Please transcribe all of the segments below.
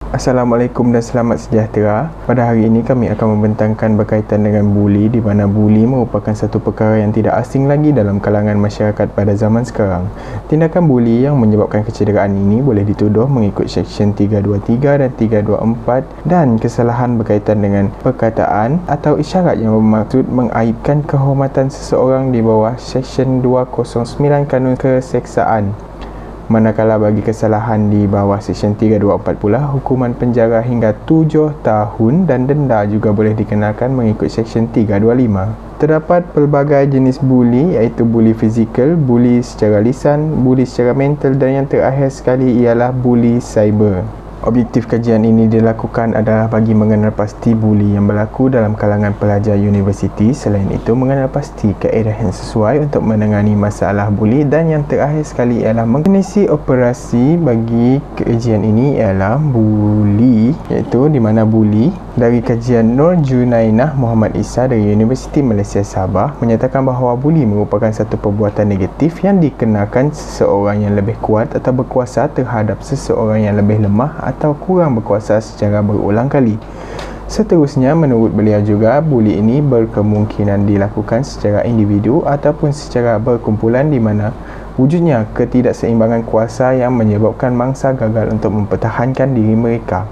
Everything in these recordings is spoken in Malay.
Assalamualaikum dan selamat sejahtera. Pada hari ini kami akan membentangkan berkaitan dengan buli, di mana buli merupakan satu perkara yang tidak asing lagi dalam kalangan masyarakat pada zaman sekarang. Tindakan buli yang menyebabkan kecederaan ini boleh dituduh mengikut Seksyen 323 dan 324 dan kesalahan berkaitan dengan perkataan atau isyarat yang bermaksud mengaibkan kehormatan seseorang di bawah Seksyen 209 Kanun Keseksaan. Manakala bagi kesalahan di bawah Seksyen 324 pula, hukuman penjara hingga 7 tahun dan denda juga boleh dikenakan mengikut Seksyen 325. Terdapat pelbagai jenis buli, iaitu buli fizikal, buli secara lisan, buli secara mental dan yang terakhir sekali ialah buli cyber. Objektif kajian ini dilakukan adalah bagi mengenal pasti buli yang berlaku dalam kalangan pelajar universiti. Selain itu, mengenal pasti kaedah yang sesuai untuk menangani masalah buli, dan yang terakhir sekali ialah mengisi operasi bagi kajian ini ialah buli, iaitu di mana buli dari kajian Nur Junainah Muhammad Isa dari Universiti Malaysia Sabah menyatakan bahawa buli merupakan satu perbuatan negatif yang dikenakan seseorang yang lebih kuat atau berkuasa terhadap seseorang yang lebih lemah atau kurang berkuasa secara berulang kali. Seterusnya, menurut beliau juga, buli ini berkemungkinan dilakukan secara individu ataupun secara berkumpulan, di mana wujudnya ketidakseimbangan kuasa yang menyebabkan mangsa gagal untuk mempertahankan diri mereka.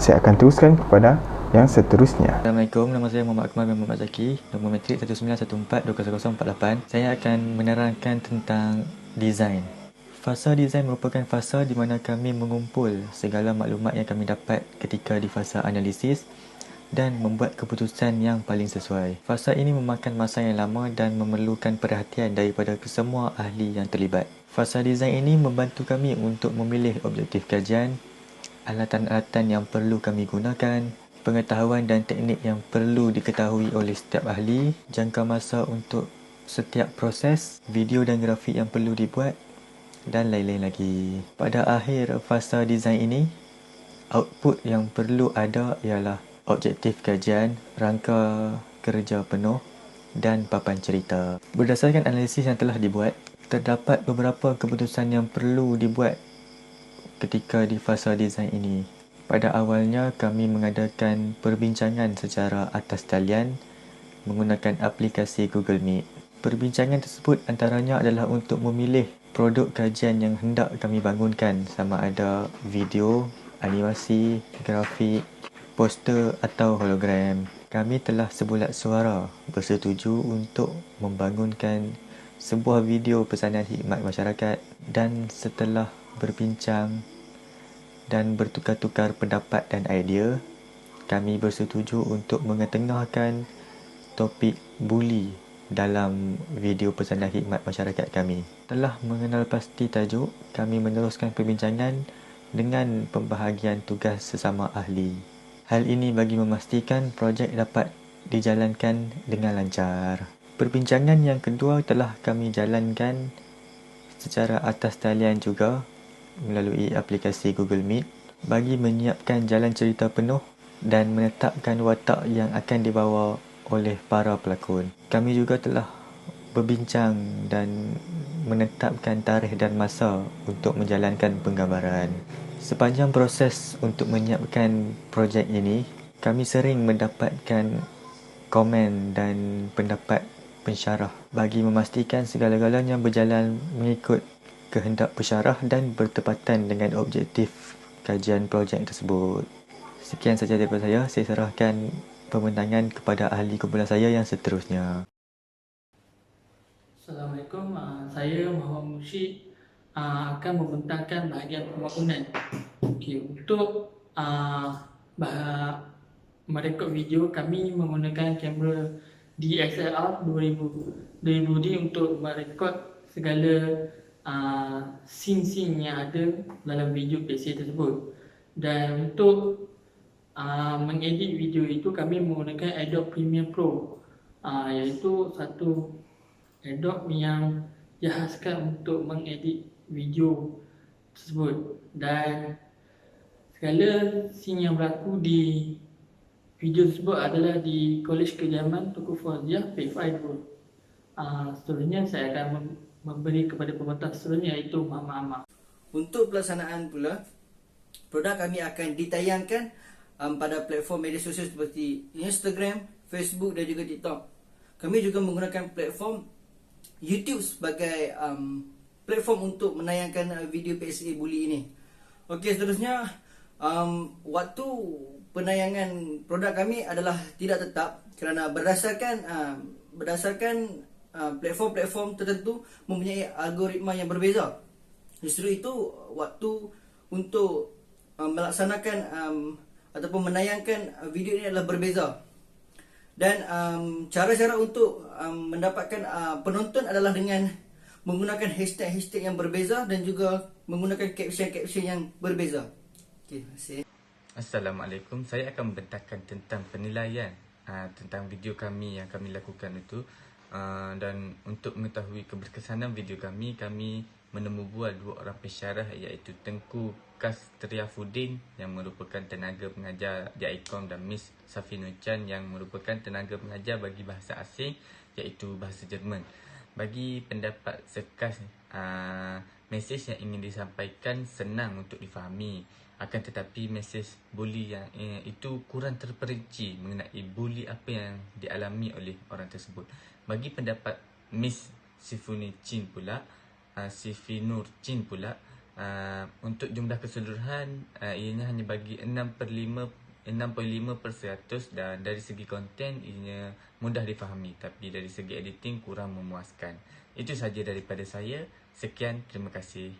Saya akan teruskan kepada yang seterusnya. Assalamualaikum, nama saya Muhammad Akmal bin Muhammad Zaki, nombor matrik 1914-20048. Saya akan menerangkan tentang design. Fasa design merupakan fasa di mana kami mengumpul segala maklumat yang kami dapat ketika di fasa analisis dan membuat keputusan yang paling sesuai. Fasa ini memakan masa yang lama dan memerlukan perhatian daripada kesemua ahli yang terlibat. Fasa design ini membantu kami untuk memilih objektif kajian, alatan-alatan yang perlu kami gunakan, pengetahuan dan teknik yang perlu diketahui oleh setiap ahli, jangka masa untuk setiap proses, video dan grafik yang perlu dibuat, dan lain-lain lagi. Pada akhir fasa design ini, output yang perlu ada ialah objektif kajian, rangka kerja penuh dan papan cerita. Berdasarkan analisis yang telah dibuat, terdapat beberapa keputusan yang perlu dibuat ketika di fasa design ini. Pada awalnya, kami mengadakan perbincangan secara atas talian menggunakan aplikasi Google Meet. Perbincangan tersebut antaranya adalah untuk memilih produk kajian yang hendak kami bangunkan, sama ada video, animasi, grafik, poster atau hologram. Kami telah sebulat suara bersetuju untuk membangunkan sebuah video pesanan khidmat masyarakat, dan setelah berbincang dan bertukar-tukar pendapat dan idea, kami bersetuju untuk mengetengahkan topik buli dalam video pesanan khidmat masyarakat kami. Telah mengenal pasti tajuk, kami meneruskan perbincangan dengan pembahagian tugas sesama ahli. Hal ini bagi memastikan projek dapat dijalankan dengan lancar. Perbincangan yang kedua telah kami jalankan secara atas talian juga melalui aplikasi Google Meet bagi menyiapkan jalan cerita penuh dan menetapkan watak yang akan dibawa oleh para pelakon. Kami juga telah berbincang dan menetapkan tarikh dan masa untuk menjalankan penggambaran. Sepanjang proses untuk menyiapkan projek ini, kami sering mendapatkan komen dan pendapat pensyarah bagi memastikan segala-galanya berjalan mengikut kehendak pensyarah dan bertepatan dengan objektif kajian projek tersebut. Sekian saja daripada saya serahkan pembentangan kepada ahli kumpulan saya yang seterusnya. Assalamualaikum, saya Muhammad Mursyid akan membentangkan bahagian pembangunan. Untuk merekod video, kami menggunakan kamera DSLR 2000D untuk merekod segala scene-scene yang ada dalam video PSA tersebut. Dan untuk mengedit video itu, kami menggunakan Adobe Premiere Pro, iaitu satu Adobe yang dihaskan untuk mengedit video tersebut. Dan segala scene yang berlaku di video tersebut adalah di Kolej Kejiaman Tunku Fauziah PFI 2. Seterusnya saya akan memberi kepada pembentang seterusnya, iaitu Muhammad Ahmad. Untuk pelaksanaan pula, produk kami akan ditayangkan pada platform media sosial seperti Instagram, Facebook dan juga TikTok. Kami juga menggunakan platform YouTube sebagai platform untuk menayangkan video PSA Bully ini. Okey, seterusnya waktu penayangan produk kami adalah tidak tetap kerana berdasarkan platform-platform tertentu mempunyai algoritma yang berbeza. Justru itu waktu untuk melaksanakan ataupun menayangkan video ini adalah berbeza. Dan cara-cara untuk mendapatkan penonton adalah dengan menggunakan hashtag-hashtag yang berbeza dan juga menggunakan caption-caption yang berbeza. Okey, terima kasih. Assalamualaikum. Saya akan membentangkan tentang penilaian tentang video kami yang kami lakukan itu. Dan untuk mengetahui keberkesanan video kami menemubual 2 orang pensyarah, iaitu Tengku Kastriafuddin yang merupakan tenaga pengajar di ICOM dan Miss Safino Chan yang merupakan tenaga pengajar bagi bahasa asing iaitu bahasa Jerman. Bagi pendapat sekas, mesej yang ingin disampaikan senang untuk difahami, akan tetapi mesej bully yang itu kurang terperinci mengenai bully apa yang dialami oleh orang tersebut. Bagi pendapat Miss Sifinur Chin pula, untuk jumlah keseluruhan ianya hanya bagi 6.5% dan dari segi konten ianya mudah difahami, tapi dari segi editing kurang memuaskan. Itu saja daripada saya. Sekian, terima kasih.